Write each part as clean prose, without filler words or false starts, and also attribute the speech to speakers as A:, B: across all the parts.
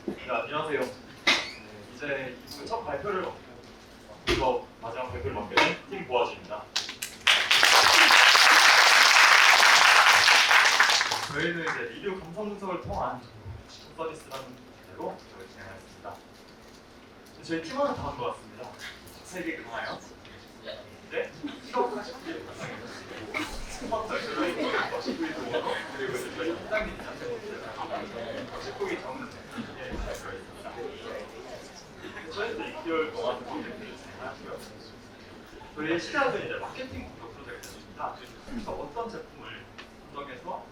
A: 네, 안녕하세요. 이제 이분 첫 발표를 맡고 이거 마지막 발표를 맡게 된 팀 보아주입니다. 저희는 이제 리뷰 감성 분석을 통한 시청 서비스라는 주제로 저희 진행하겠습니다. 저희 팀원은 다 한 것 같습니다. 세개 그나요? 네, 시각하실 분이 발상해주시고 스포터 셀러이트 19일 동으로 그리고 이제 저희 팀장님한테 19기 정은 발표했습니다. 저희도 6개월 동안 프로젝트를 진행하고요. 저희의 시작은 이제 마케팅 공격 프로젝트입니다. 그래서 어떤 제품을 선정해서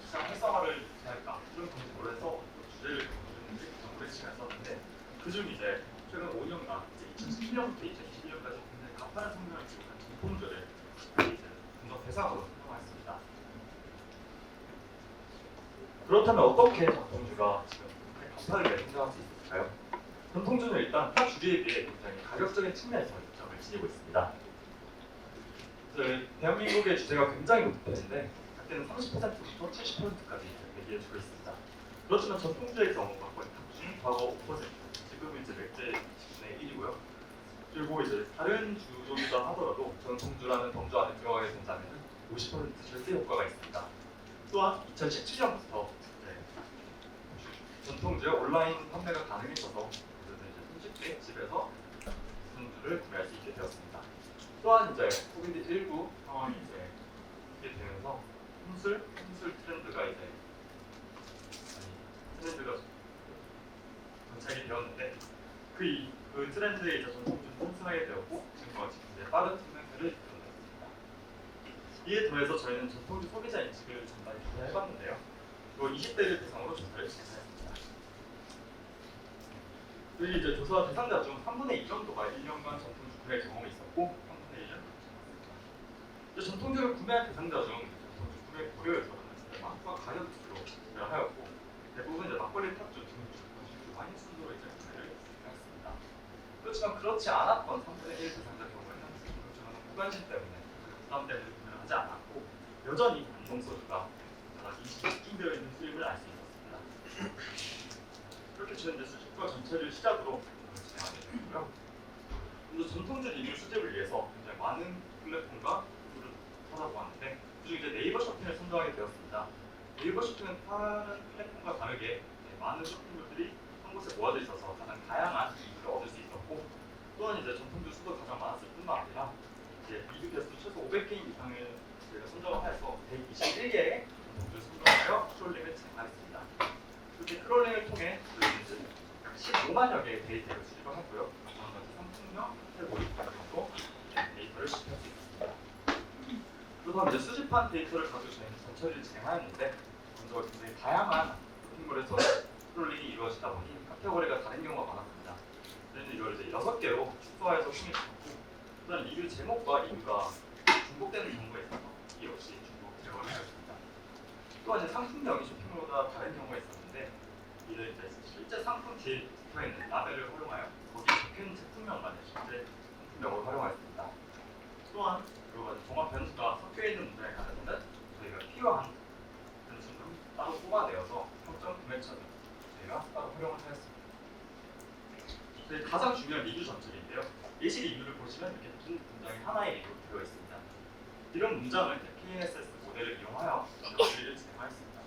A: 시장 활성화를 할까 이런 검토를 해서 주제를 정해주는지 정보를 시작했었는데 그중 이제 최근 5년간 2017년부터 2021년까지 굉장히 가파른 성장을 기록한 전통주를 이제 분석 대상으로 선정했습니다. 그렇다면 어떻게 전통주가 지금 가파르게 성장할 수 있을까요? 전통주는 일단 타 주류에 비해 굉장히 가격적인 측면에서 이점을 지니고 있습니다. 대한민국의 주제가 굉장히 높은데 작게는 30%부터 70%까지 얘기해주고 있습니다. 그렇지만 전통주의 경우 막걸리 탑중 과거 5%, 지금은 이제 맥주의 10분의 1이고요. 그리고 이제 다른 주종이다 하더라도 전통주라는 범주 안에 들어가게 된다면 50% 절대 효과가 있습니다. 또한 2017년부터 전통주의 온라인 판매가 가능해져서 쉽게 집에서 전통주를 구매할 수 있게 되었습니다. 또한 이제 코비드19 상황이 이제 있게 되면서 혼술 트렌드가 정착이 되었는데 그 트렌드에 이제 전통주는 튼튼하게 되었고 지금과 이제 빠른 성장세를 이끌어냈습니다. 이에 더해서 저희는 전통주 소비자 인식을 전반히 조사해봤는데요. 또 20대를 대상으로 조사를 진행했습니다. 저희 이제 조사 대상자 중 3분의 2 정도가 1년간 전통주 구매 경험이 있었고 3분의 1은 그렇지 않았습니다. 전통주를 구매한 대상자 중 전통주 구매 고려에서 맛과 가격 위주로 구매를 하였고 대부분 이제 막걸리 탑주 등주 와인 순으로 이제 구매를 했습니다. 그렇지만 그렇지 않았던 3분의 1 대상자 경우에는 전통주는 무관심 때문에 부담 때문에 구매를 하지 않았고 여전히 안동소주가 20%되어 있는 수입을 알 수 있었습니다. 이렇게 저희는 수집과 전체를 시작으로 진행하게 되고요. 전통주 리뷰 수집을 위해서 굉장히 많은 플랫폼과 툴을 찾아보았는데 그중 이제 네이버 쇼핑을 선정하게 되었습니다. 네이버 쇼핑은 다른 플랫폼과 다르게 많은 쇼핑몰들이 한 곳에 모아져 있어서 가장 다양한 리뷰를 얻을 수 있었고 또한 이제 전통주 수도 가장 많았을 뿐만 아니라 이제 리뷰 개수 최소 500개 이상을 저희가 선정을 해서 121개의 전통주를 선정하여 크롤링을 진행하였습니다. 이렇게 크롤링을 통해 약 15만여 개의 데이터를 수집을 하고요. 마찬가지 상품명, 카테고리 정도 데이터를 수집할 수 있습니다. 그렇다면 이제 수집한 데이터를 가지고 저희는 전처리를 진행하였는데 먼저 굉장히 다양한 쇼핑몰에서 크롤링이 이루어지다 보니 카테고리가 다른 경우가 많았습니다. 저희는 이걸 이제 6개로 축소해서 통일시켰고 또한 리뷰 제목과 리뷰가 중복되는 경우가 있어서 이 역시 중복 제거를 하였습니다. 또한 이제 상품명이 쇼핑몰보다 다른 경우가 있었는데 이를 이제 실제 상품 뒤에 붙어있는 라벨을 활용하여 거기에 적혀있는 제품명만을 실제 상품명으로 활용하였습니다. 또한 여러 가지 종합 변수가 섞여있는 문장에 관해서는 저희가 필요한 변수는 따로 뽑아내어서 평점 구매처는 저희가 따로 활용을 하였습니다. 저희 가장 중요한 리뷰 전체인데요. 예시 리뷰를 보시면 이렇게 긴 문장이 하나의 리뷰로 되어 있습니다. 이런 문장을 KNSS 모델을 이용하여 관리를 진행하였습니다.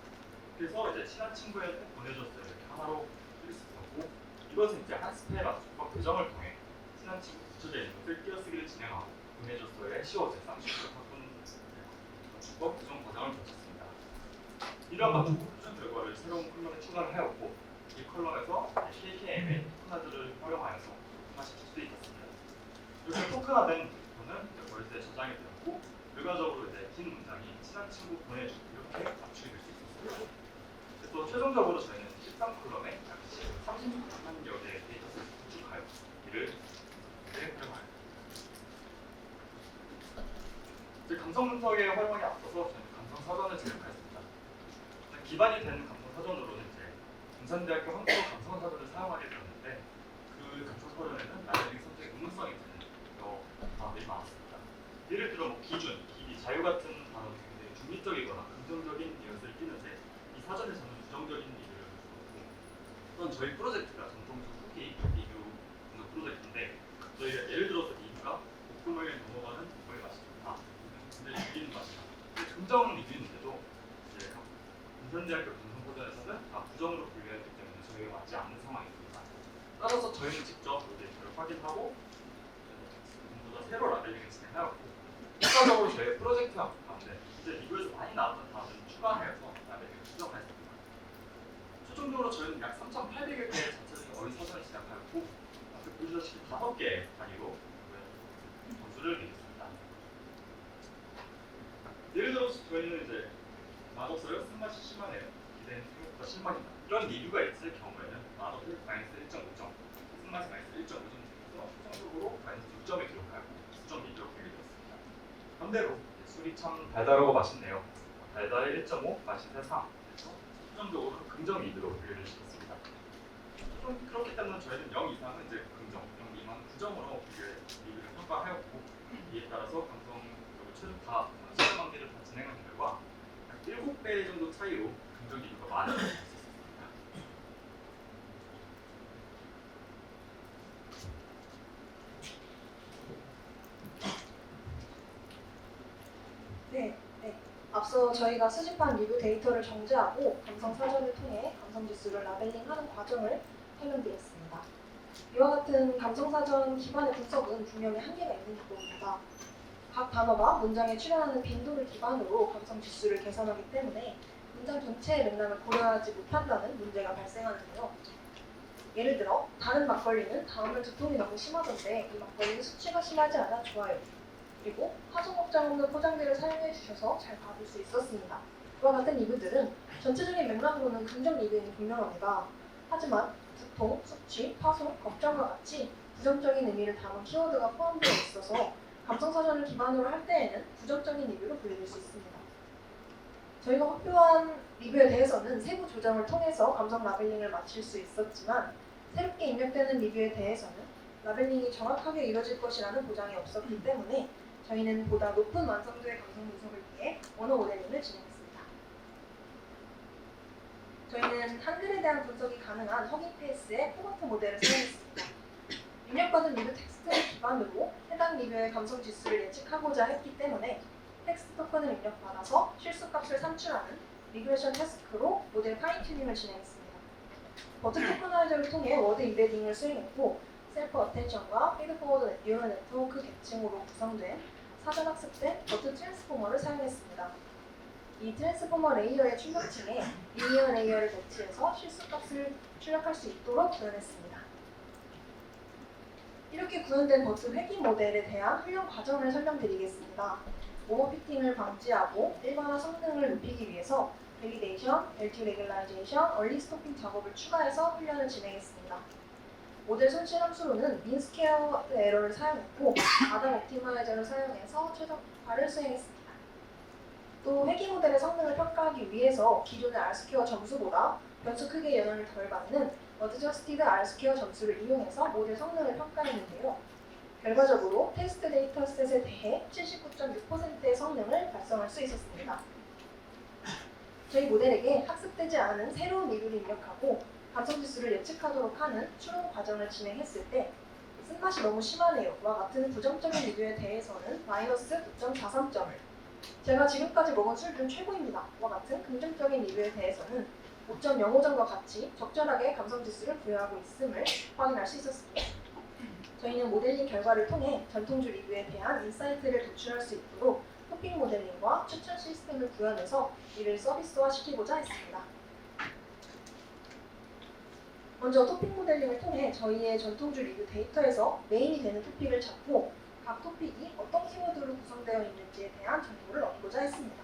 A: 그래서 이제 친한 친구에게 보내줬어요. 이렇게 하나로 쓸 수 있었고 이것은 이제 한스페라 주법 교정을 통해 친한 친구 붙여져 있는 것을 띄어쓰기를 진행하고 보내줬어요의 SEO 제30을 바꾼 주법 교정 과정을 거쳤습니다. 이러한 맞춤 표준 결과를 새로운 컬럼에 추가를 하였고 이 컬럼에서 KKM의 토큰화들을 활용하여서 토큰화시킬 수 있었습니다. 이렇게 토큰화된 부분은 월드에 저장이 되었고 결과적으로 이제 긴 문장이 친한 친구 보내주기 이렇게 맞추게 될 수 있었습니다. 또 최종적으로 저희는 13컬럼에 약 36만여 개의 데이터를 구축하여 이를 활용하여 감성 분석에 활용하기 앞서서 저희는 감성 사전을 제작하였습니다. 기반이 되는 감성 사전으로는 이제 중산대학교 한국어 감성 사전을 사용하게 되었는데 그 감성 사전에는 라벨링 선택 의문성이 있는 단어들이 많았습니다. 예를 들어 뭐 기준, 길이, 자유 같은 단어들이 굉장히 중립적이거나 긍정적인 뉘앙스를 띠는데 이 사전에서는 부정적인 리뷰를 주었고 우선 저희 프로젝트가 전통주 후기 리뷰 분석 프로젝트인데 저희가 예를 들어서 리뷰가 볶음을 넘어가는 볶음의 맛이 좋다. 근데 리뷰는 맛이 나. 근데 긍정 리뷰인데도 이제 인천대학교 감성포전에서는 다 부정으로 분류했기 때문에 저희가 맞지 않는 상황입니다. 따라서 저희는 직접 이 데이터를 확인하고 전부 다 새로 라벨링을 진행하였고 추가적으로 저희 프로젝트 가운데 이제 리뷰에서 많이 나왔던 단어를 추가하여서 라벨링을 수정하였습니다. 최종적으로 저희는 약 3,800여 개의 전체적인 어휘 사전을 시작하였고 앞에 보시다시피 5개의 단위로 점수를 매겼습니다. 예를 들어서 저희는 이제 맛없어요? 쓴맛이 심하네요. 기대는 생각보다 실망이다. 이런 리뷰가 있을 경우에는 맛없을 마이너스 1.5점, 쓴맛이 마이너스 1.5점 중에서 최종적으로 마이너스 6점을 기록하고 9점 리뷰로 분류되었습니다. 반대로 술이 참 달달하고 맛있네요. 달달의 1.5, 맛있는 3. 최종적으로 긍정 리뷰로 분류를 시켰습니다. 좀 그렇기 때문에 저희는 0 이상은 이제 긍정, 0 미만은 9점으로 리뷰를 평가하였고 이에 따라서 감성적으로 최종다 시간 관계를 다 진행한 결과 약 7배 정도 차이로 긍정 리뷰가 많은 것을 볼수 있었습니다.
B: 네. 앞서 저희가 수집한 리뷰 데이터를 정제하고 감성 사전을 통해 감성 지수를 라벨링하는 과정을 설명드렸습니다. 이와 같은 감성 사전 기반의 분석은 분명히 한계가 있는 기법입니다. 각 단어가 문장에 출연하는 빈도를 기반으로 감성 지수를 계산하기 때문에 문장 전체의 맥락을 고려하지 못한다는 문제가 발생하는데요. 예를 들어 다른 막걸리는 다음날 두통이 너무 심하던데 이 막걸리는 수치가 심하지 않아 좋아요. 그리고 파손 걱정 없는 포장재를 사용해 주셔서 잘 받을 수 있었습니다. 이와 같은 리뷰들은 전체적인 맥락으로는 긍정 리뷰는 분명합니다. 하지만 두통, 수치, 파손, 걱정과 같이 부정적인 의미를 담은 키워드가 포함되어 있어서 감성사전을 기반으로 할 때에는 부정적인 리뷰로 분류될 수 있습니다. 저희가発表한 리뷰에 대해서는 세부 조정을 통해서 감성 라벨링을 마칠 수 있었지만 새롭게 입력되는 리뷰에 대해서는 라벨링이 정확하게 이루어질 것이라는 보장이 없었기 때문에 저희는 보다 높은 완성도의 감성 분석을 위해 언어 모델링을 진행했습니다. 저희는 한글에 대한 분석이 가능한 허깅페이스의 포거트 모델을 사용했습니다. 입력받은 리뷰 텍스트를 기반으로 해당 리뷰의 감성 지수를 예측하고자 했기 때문에 텍스트 토큰을 입력받아서 실수값을 산출하는 리그레션 태스크로 모델 파인 튜닝을 진행했습니다. 버튼 토커나이저를 통해 워드 임베딩을 수행했고 셀프 어텐션과 피드포워드 뉴럴 네트워크 계층으로 구성된 사전 학습된 버튼 트랜스포머를 사용했습니다. 이 트랜스포머 레이어의 출력층에 리니어 레이어를 배치해서 실수값을 출력할 수 있도록 구현했습니다. 이렇게 구현된 버튼 회귀 모델에 대한 훈련 과정을 설명드리겠습니다. 오버피팅을 방지하고 일반화 성능을 높이기 위해서 밸리데이션, 벨트 레귤라이제이션, 얼리 스토핑 작업을 추가해서 훈련을 진행했습니다. 모델 손실 함수로는 민 스퀘어 에러를 사용했고 아담 옵티마이저를 사용해서 최적화를 수행했습니다. 또 회귀 모델의 성능을 평가하기 위해서 기존의 R스퀘어 점수보다 변수 크기의 영향을 덜 받는 어드저스티드 R스퀘어 점수를 이용해서 모델 성능을 평가했는데요. 결과적으로 테스트 데이터셋에 대해 79.6%의 성능을 달성할 수 있었습니다. 저희 모델에게 학습되지 않은 새로운 리뷰를 입력하고 감성지수를 예측하도록 하는 추론 과정을 진행했을 때 쓴맛이 너무 심하네요와 같은 부정적인 리뷰에 대해서는 마이너스 9.43점을 제가 지금까지 먹은 술 중 최고입니다 와 같은 긍정적인 리뷰에 대해서는 5.05점과 같이 적절하게 감성지수를 부여하고 있음을 확인할 수 있었습니다. 저희는 모델링 결과를 통해 전통주 리뷰에 대한 인사이트를 도출할 수 있도록 토핑 모델링과 추천 시스템을 구현해서 이를 서비스화 시키고자 했습니다. 먼저 토픽 모델링을 통해 저희의 전통주 리뷰 데이터에서 메인이 되는 토픽을 찾고 각 토픽이 어떤 키워드로 구성되어 있는지에 대한 정보를 얻고자 했습니다.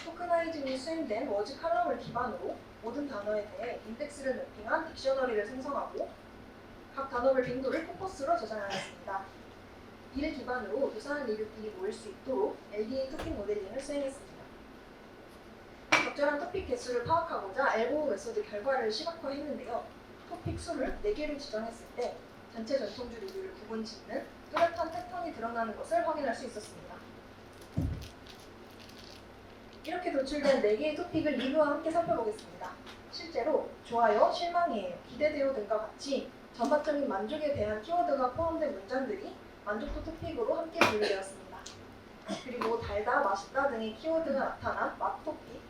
B: 토크나이징이 수행된 워즈 칼럼을 기반으로 모든 단어에 대해 인덱스를 매핑한 딕셔너리를 생성하고 각 단어별 빈도를 포커스로 저장하였습니다. 이를 기반으로 유사한 리뷰들이 모일 수 있도록 LDA 토픽 모델링을 수행했습니다. 적절한 토픽 개수를 파악하고자 엘보우 메소드 결과를 시각화했는데요. 토픽 수를 4개로 지정했을 때 전체 전통주 리뷰를 구분 짓는 뚜렷한 패턴이 드러나는 것을 확인할 수 있었습니다. 이렇게 도출된 4개의 토픽을 리뷰와 함께 살펴보겠습니다. 실제로 좋아요, 실망이에요, 기대돼요 등과 같이 전반적인 만족에 대한 키워드가 포함된 문장들이 만족도 토픽으로 함께 분류되었습니다. 그리고 달다, 맛있다 등의 키워드가 나타난 맛 토픽,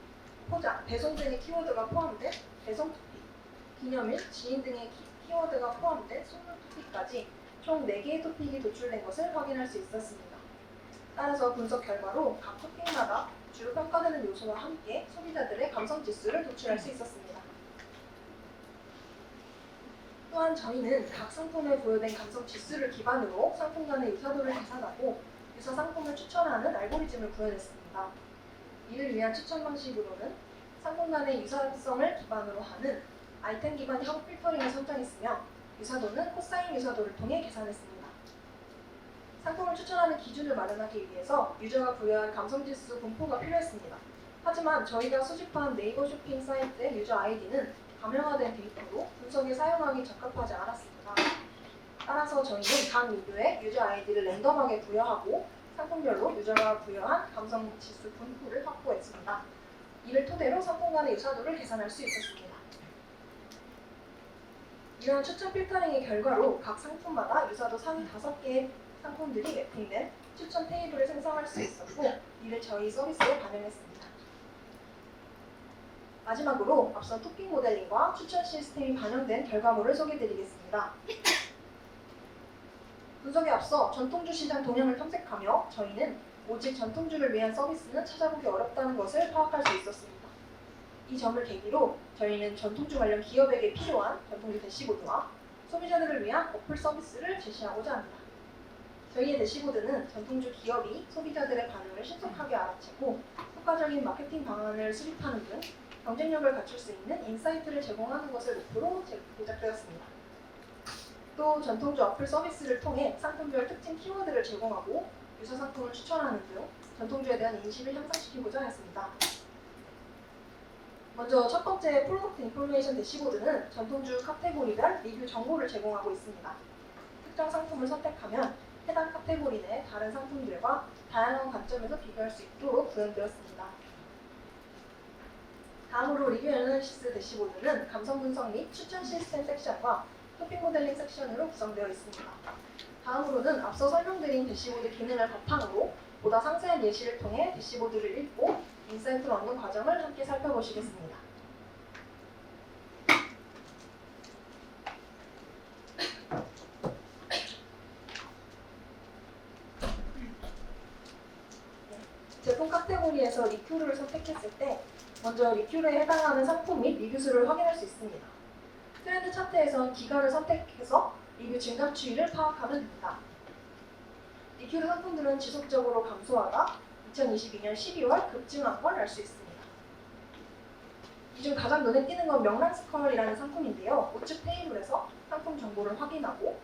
B: 포장, 배송 등의 키워드가 포함된 배송 토픽, 기념일, 지인 등의 키워드가 포함된 선물 토픽까지 총 4개의 토픽이 도출된 것을 확인할 수 있었습니다. 따라서 분석 결과로 각 토픽마다 주로 평가되는 요소와 함께 소비자들의 감성 지수를 도출할 수 있었습니다. 또한 저희는 각 상품에 부여된 감성 지수를 기반으로 상품 간의 유사도를 계산하고 유사 상품을 추천하는 알고리즘을 구현했습니다. 이를 위한 추천 방식으로는 상품 간의 유사성을 기반으로 하는 아이템 기반 형 필터링을 선정했으며 유사도는 코사인 유사도를 통해 계산했습니다. 상품을 추천하는 기준을 마련하기 위해서 유저가 부여한 감성지수 분포가 필요했습니다. 하지만 저희가 수집한 네이버 쇼핑 사이트의 유저 아이디는 가명화된 데이터로 분석에 사용하기 적합하지 않았습니다. 따라서 저희는 각 리뷰에 유저 아이디를 랜덤하게 부여하고 상품별로 유저가 부여한 감성지수 분포를 확보했습니다. 이를 토대로 상품 간의 유사도를 계산할 수 있었습니다. 이러한 추천 필터링의 결과로 각 상품마다 유사도 상위 5개의 상품들이 매핑된 추천 테이블을 생성할 수 있었고 이를 저희 서비스에 반영했습니다. 마지막으로 앞선 토픽 모델링과 추천 시스템이 반영된 결과물을 소개해드리겠습니다. 분석에 앞서 전통주 시장 동향을 탐색하며 저희는 오직 전통주를 위한 서비스는 찾아보기 어렵다는 것을 파악할 수 있었습니다. 이 점을 계기로 저희는 전통주 관련 기업에게 필요한 전통주 대시보드와 소비자들을 위한 어플 서비스를 제시하고자 합니다. 저희의 대시보드는 전통주 기업이 소비자들의 반응을 신속하게 알아채고 효과적인 마케팅 방안을 수립하는 등 경쟁력을 갖출 수 있는 인사이트를 제공하는 것을 목표로 제작되었습니다. 또 전통주 어플 서비스를 통해 상품별 특징 키워드를 제공하고 유사 상품을 추천하는 등 전통주에 대한 인식을 향상시키고자 했습니다. 먼저 첫 번째 프로덕트 인포메이션 대시보드는 전통주 카테고리별 리뷰 정보를 제공하고 있습니다. 특정 상품을 선택하면 해당 카테고리 내 다른 상품들과 다양한 관점에서 비교할 수 있도록 구현되었습니다. 다음으로 리뷰 애널리시스 대시보드는 감성 분석 및 추천 시스템 섹션과 토픽 모델링 섹션으로 구성되어 있습니다. 다음으로는 앞서 설명드린 대시보드 기능을 바탕으로 보다 상세한 예시를 통해 대시보드를 읽고 인사이트를 얻는 과정을 함께 살펴보시겠습니다. 제품 카테고리에서 리큐르를 선택했을 때 먼저 리큐르에 해당하는 상품 및 리뷰 수를 확인할 수 있습니다. 트렌드 차트에선 기간을 선택해서 리뷰 증가 추이를 파악하면 됩니다. 리큐르 상품들은 지속적으로 감소하다 2022년 12월 급증한 걸 알 수 있습니다. 이 중 가장 눈에 띄는 건 명란스컬이라는 상품인데요. 우측 테이블에서 상품 정보를 확인하고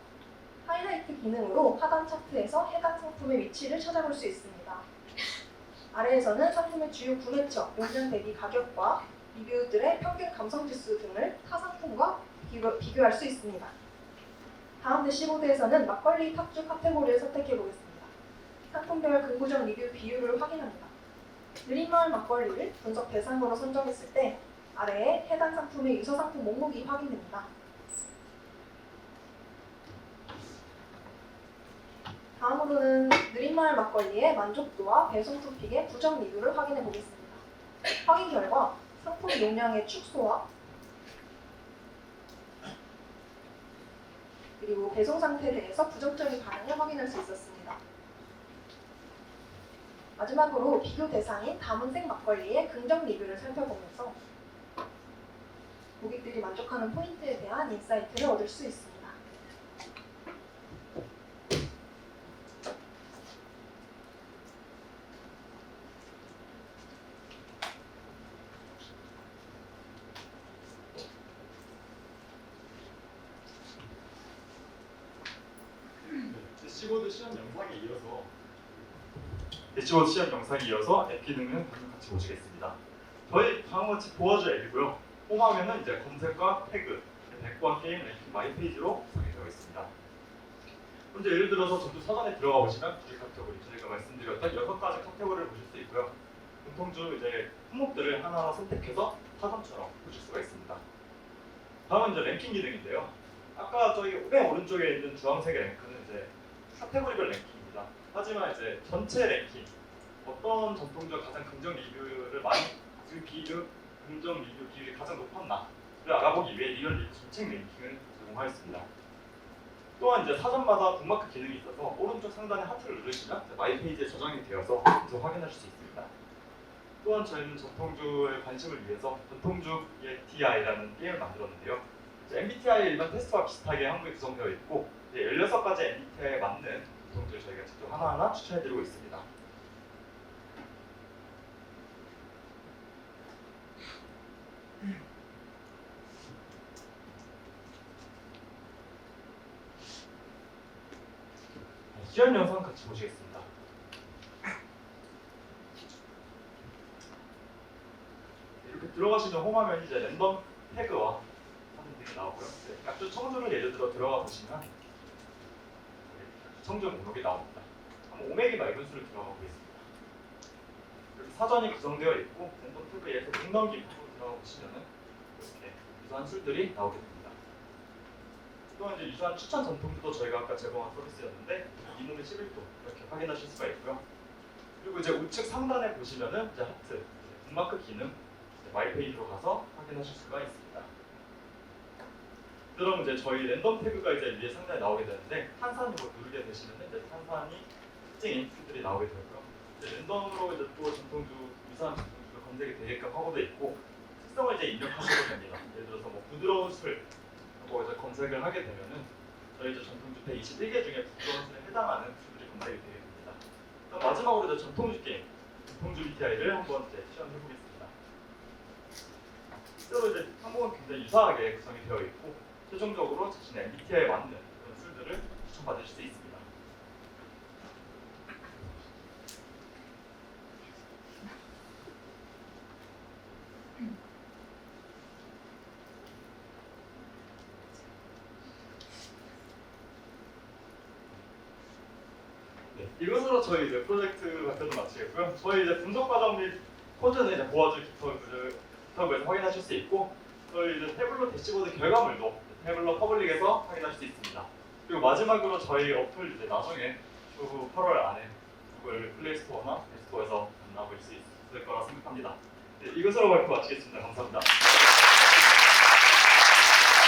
B: 하이라이트 기능으로 하단 차트에서 해당 상품의 위치를 찾아볼 수 있습니다. 아래에서는 상품의 주요 구매처, 용량 대비 가격과 리뷰들의 평균 감성지수 등을 타 상품과 비교할 수 있습니다. 다음 대시보드에서는 막걸리 탑주 카테고리를 선택해 보겠습니다. 상품별 긍부정 리뷰 비율을 확인합니다. 느린마을 막걸리를 분석 대상으로 선정했을 때 아래에 해당 상품의 유사 상품 목록이 확인됩니다. 다음으로는 느린마을 막걸리의 만족도와 배송 토픽의 부정 리뷰를 확인해 보겠습니다. 확인 결과 상품 용량의 축소와 그리고 배송 상태에 대해서 부정적인 반응을 확인할 수 있었습니다. 마지막으로 비교 대상인 담은색 막걸리의 긍정 리뷰를 살펴보면서 고객들이 만족하는 포인트에 대한 인사이트를 얻을 수 있습니다.
A: 대시보드 시험 영상에 이어서 앱 기능은 같이 보시겠습니다. 저희 다음과 같이 도와줄 앱이고요. 홈화면은 이제 검색과 태그, 백과 게임 랭킹 마이 페이지로 구성이 되어 있습니다. 먼저 예를 들어서 전투 사전에 들어가 보시면 주제 카테고리, 저희가 말씀드렸던 6가지 카테고리를 보실 수 있고요. 전통주 이제 품목들을 하나하나 선택해서 사전처럼 보실 수가 있습니다. 다음은 이제 랭킹 기능인데요. 아까 저기 맨 오른쪽에 있는 주황색의 랭크는 이제 카테고리별 랭킹입니다. 하지만 이제 전체 랭킹, 어떤 전통주가 가장 긍정 리뷰를 많이, 긍정 리뷰 비율이 가장 높았나를 알아보기 위해 리얼 리뷰 전체 랭킹을 제공하였습니다. 또한 이제 사전마다 북마크 기능이 있어서 오른쪽 상단에 하트를 누르시면 마이 페이지에 저장이 되어서 계속 확인하실 수 있습니다. 또한 저희는 전통주에 관심을 위해서 전통주의 TI라는 게임을 만들었는데요. MBTI 일반 테스트와 비슷하게 한국에 구성되어 있고 16가지 MBTI에 맞는 전통주를 저희가 직접 하나하나 추천해드리고 있습니다. 시연 영상 같이 보시겠습니다. 이렇게 들어가시는 홈화면이 이제 랜덤 태그와 사진들이 나오고요. 약주 청주를 예를 들어 들어가 보시면 청주 목록이 나옵니다. 한번 오메기 맑은 술을 들어가 보겠습니다. 이렇게 사전이 구성되어 있고 랜덤 태그에서 목 넘김 부분 들어가 보시면은 이렇게 유사한 술들이 나오게 됩니다. 또한 이제 유사한 추천 전통주도 저희가 아까 제공한 서비스였는데 이놈의 11도 이렇게 확인하실 수가 있고요. 그리고 이제 우측 상단에 보시면은 이제 하트, 북마크 기능, 마이페이지로 가서 확인하실 수가 있습니다. 그럼 이제 저희 랜덤 태그가 이제 위에 상단에 나오게 되는데 탄산으로 누르게 되시면은 이제 탄산이 특징인 술들이 나오게 되고요. 이제 랜덤으로 이제 또 전통주, 유사한 전통주가 검색이 되게끔 하고도 있고 특성을 이제 입력하셔도 됩니다. 예를 들어서 뭐 부드러운 술 이제 검색을 하게 되면은 저희 이제 전통주 121개 중에 부드러운 술에 해당하는 술들이 검색이 되게 됩니다. 그럼 마지막으로 이제 전통주 게임, 전통주 BTI를 한번 이제 시연해 보겠습니다. 실제로 이제 항목은 굉장히 유사하게 구성이 되어 있고 최종적으로 자신의 MBTI에 맞는 그런 술들을 추천받으실 수 있습니다. 네, 이것으로 저희 이제 프로젝트 발표도 마치겠고요. 저희 이제 분석 과정 및 코드는 이제 보아줄 깃허브에서 확인하실 수 있고, 저희 이제 태블로 대시보드 결과물도 태블로 퍼블릭에서 확인하실 수 있습니다. 그리고 마지막으로 저희 어플 이제 나중에 추후 8월 안에 구글 플레이 스토어나 앱스토어에서 만나볼 수 있을 거라 생각합니다. 네, 이것으로 발표 마치겠습니다. 감사합니다.